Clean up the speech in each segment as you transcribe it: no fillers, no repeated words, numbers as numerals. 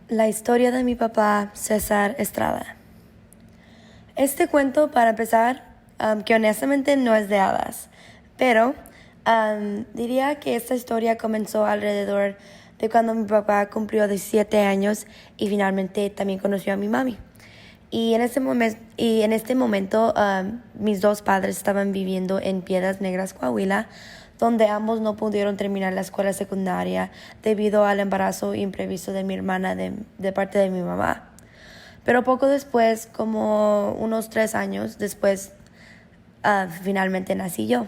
La historia de mi papá, César Estrada. Este cuento, para empezar, que honestamente no es de hadas, pero diría que esta historia comenzó alrededor de cuando mi papá cumplió 17 años y finalmente también conoció a mi mami. Y en este momento mis dos padres estaban viviendo en Piedras Negras, Coahuila, donde ambos no pudieron terminar la escuela secundaria debido al embarazo imprevisto de mi hermana de parte de mi mamá. Pero poco después, como unos 3 años después, finalmente nací yo.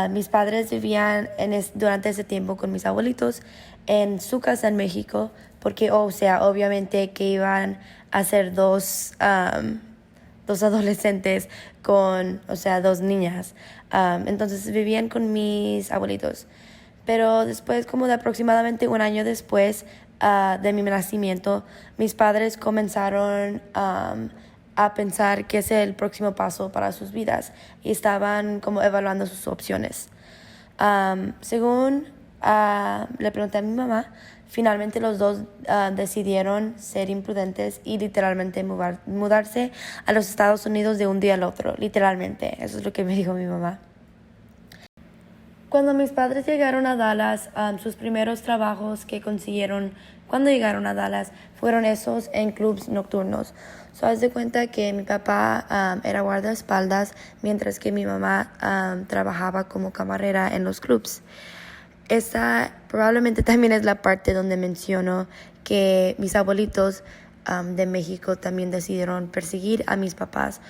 Mis padres vivían durante ese tiempo con mis abuelitos en su casa en México, porque, obviamente que iban a ser dos adolescentes con, dos niñas. Entonces vivían con mis abuelitos. Pero después, como de aproximadamente un año después de mi nacimiento, mis padres comenzaron a pensar qué es el próximo paso para sus vidas y estaban como evaluando sus opciones. Según le pregunté a mi mamá, finalmente los dos decidieron ser imprudentes y literalmente mudarse a los Estados Unidos de un día al otro, literalmente. Eso es lo que me dijo mi mamá. Cuando mis padres llegaron a Dallas, sus primeros trabajos que consiguieron cuando llegaron a Dallas fueron esos en clubs nocturnos. Haz de cuenta que mi papá era guardaespaldas, mientras que mi mamá trabajaba como camarera en los clubs. Esta probablemente también es la parte donde menciono que mis abuelitos de México también decidieron perseguir a mis papás.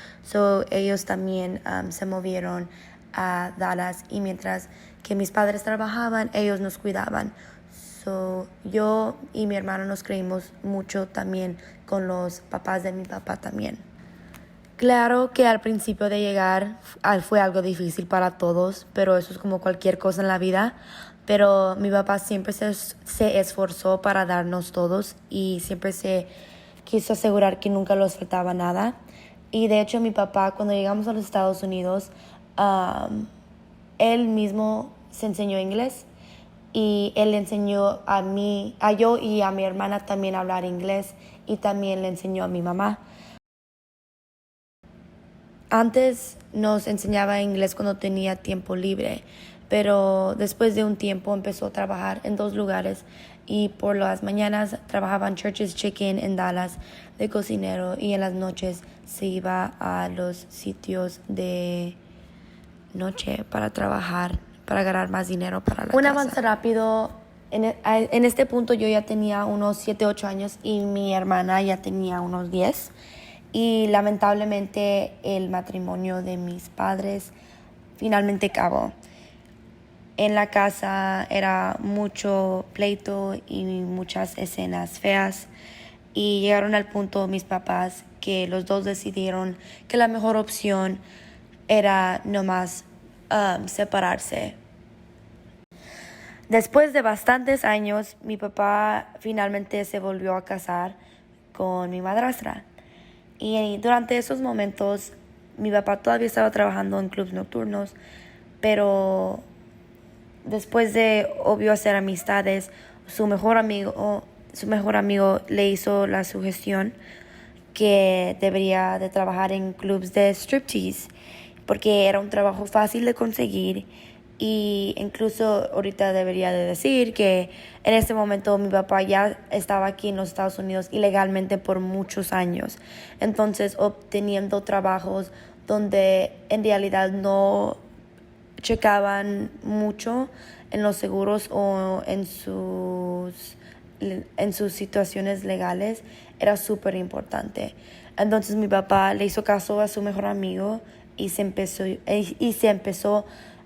Ellos también se movieron a Dallas y mientras que mis padres trabajaban, ellos nos cuidaban. Yo y mi hermano nos creímos mucho también con los papás de mi papá también. Claro que al principio de llegar fue algo difícil para todos, pero eso es como cualquier cosa en la vida. Pero mi papá siempre se esforzó para darnos todos y siempre se quiso asegurar que nunca nos faltaba nada. Y de hecho mi papá, cuando llegamos a los Estados Unidos, él mismo se enseñó inglés y él le enseñó a yo y a mi hermana también a hablar inglés y también le enseñó a mi mamá. Antes nos enseñaba inglés cuando tenía tiempo libre, pero después de un tiempo empezó a trabajar en 2 lugares y por las mañanas trabajaba en Church's Chicken en Dallas de cocinero y en las noches se iba a los sitios de noche para trabajar, para ganar más dinero para la casa. Un avance rápido. En este punto yo ya tenía unos 7, 8 años y mi hermana ya tenía unos 10. Y lamentablemente el matrimonio de mis padres finalmente acabó. En la casa era mucho pleito y muchas escenas feas. Y llegaron al punto mis papás que los dos decidieron que la mejor opción era nomás separarse. Después de bastantes años, mi papá finalmente se volvió a casar con mi madrastra. Y durante esos momentos, mi papá todavía estaba trabajando en clubes nocturnos, pero después de, obvio, hacer amistades, su mejor amigo le hizo la sugestión que debería de trabajar en clubes de striptease, porque era un trabajo fácil de conseguir. Y incluso ahorita debería de decir que en este momento mi papá ya estaba aquí en los Estados Unidos ilegalmente por muchos años. Entonces obteniendo trabajos donde en realidad no checaban mucho en los seguros o en sus situaciones legales era súper importante. Entonces mi papá le hizo caso a su mejor amigo y se empezó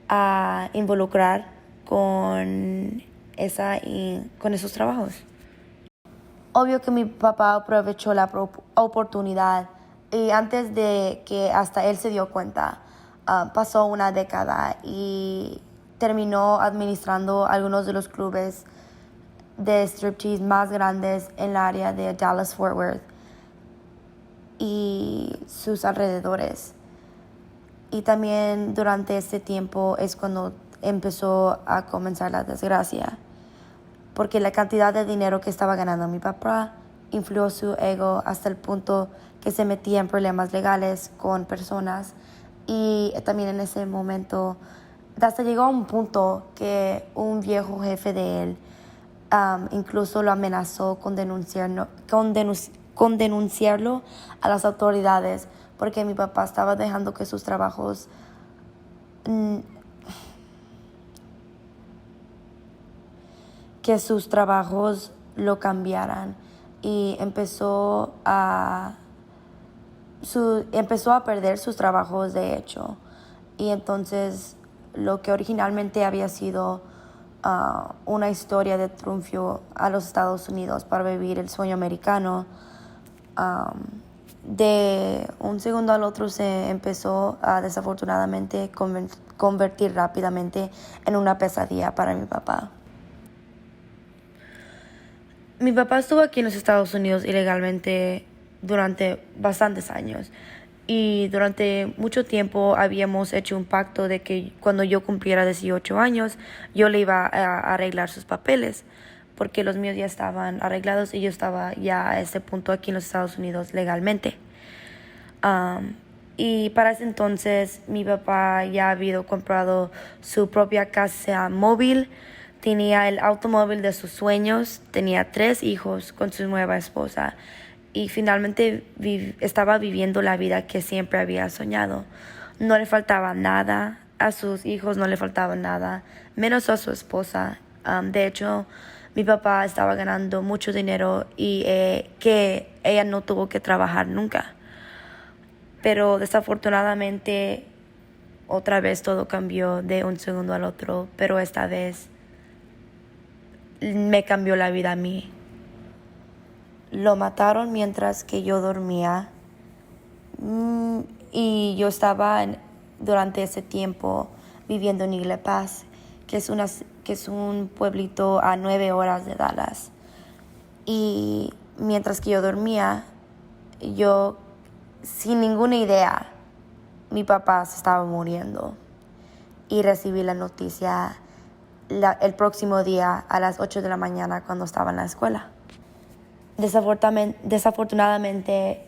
a involucrar con esos trabajos. Obvio que mi papá aprovechó la oportunidad y antes de que hasta él se dio cuenta, pasó una década y terminó administrando algunos de los clubes de striptease más grandes en el área de Dallas-Fort Worth y sus alrededores. Y también durante este tiempo es cuando empezó a comenzar la desgracia. porque la cantidad de dinero que estaba ganando mi papá influyó su ego hasta el punto que se metía en problemas legales con personas. Y también en ese momento hasta llegó a un punto que un viejo jefe de él incluso lo amenazó con denunciarlo a las autoridades, porque mi papá estaba dejando que sus trabajos lo cambiaran, y empezó a perder sus trabajos de hecho. Y entonces lo que originalmente había sido una historia de triunfo a los Estados Unidos para vivir el sueño americano, de un segundo al otro se empezó a desafortunadamente convertir rápidamente en una pesadilla para mi papá. Mi papá estuvo aquí en los Estados Unidos ilegalmente durante bastantes años, y durante mucho tiempo habíamos hecho un pacto de que cuando yo cumpliera 18 años yo le iba a arreglar sus papeles, porque los míos ya estaban arreglados y yo estaba ya a ese punto aquí en los Estados Unidos legalmente. Y para ese entonces mi papá ya había comprado su propia casa móvil, tenía el automóvil de sus sueños, tenía 3 hijos con su nueva esposa, y finalmente estaba viviendo la vida que siempre había soñado. No le faltaba nada a sus hijos, no le faltaba nada, menos a su esposa. De hecho, mi papá estaba ganando mucho dinero y que ella no tuvo que trabajar nunca. Pero desafortunadamente otra vez todo cambió de un segundo al otro, pero esta vez me cambió la vida a mí. Lo mataron mientras que yo dormía, y yo estaba durante ese tiempo viviendo en Eagle Pass, que es un pueblito a 9 horas de Dallas. Y mientras que yo dormía, yo sin ninguna idea, mi papá se estaba muriendo, y recibí la noticia el próximo día a las 8 de la mañana cuando estaba en la escuela. Desafortunadamente,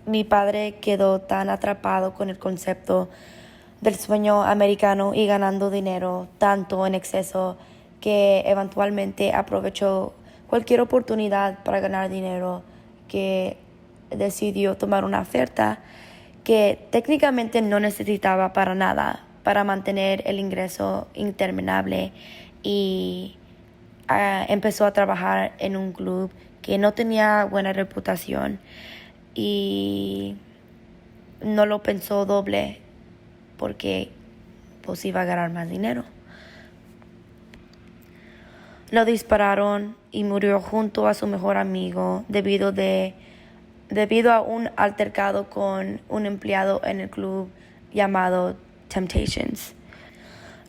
mi padre quedó tan atrapado con el concepto del sueño americano y ganando dinero tanto en exceso, que eventualmente aprovechó cualquier oportunidad para ganar dinero, que decidió tomar una oferta que técnicamente no necesitaba para nada para mantener el ingreso interminable, y empezó a trabajar en un club que no tenía buena reputación, y no lo pensó doble porque pues iba a ganar más dinero. Lo dispararon y murió junto a su mejor amigo debido a un altercado con un empleado en el club llamado Temptations.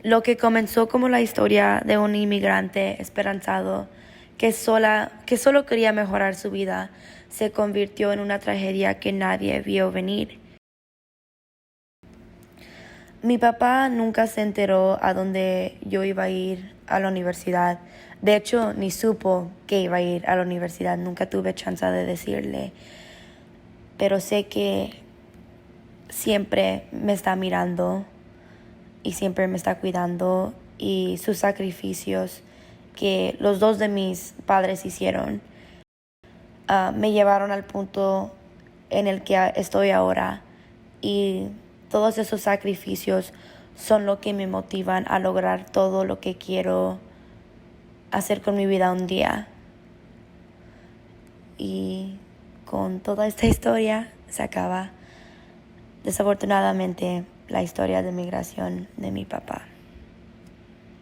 Lo que comenzó como la historia de un inmigrante esperanzado que solo quería mejorar su vida, se convirtió en una tragedia que nadie vio venir. Mi papá nunca se enteró a dónde yo iba a ir a la universidad. De hecho, ni supo que iba a ir a la universidad. Nunca tuve chance de decirle. Pero sé que siempre me está mirando y siempre me está cuidando, y sus sacrificios que los 2 de mis padres hicieron me llevaron al punto en el que estoy ahora, y todos esos sacrificios son lo que me motivan a lograr todo lo que quiero hacer con mi vida un día. Y con toda esta historia se acaba, desafortunadamente, la historia de migración de mi papá.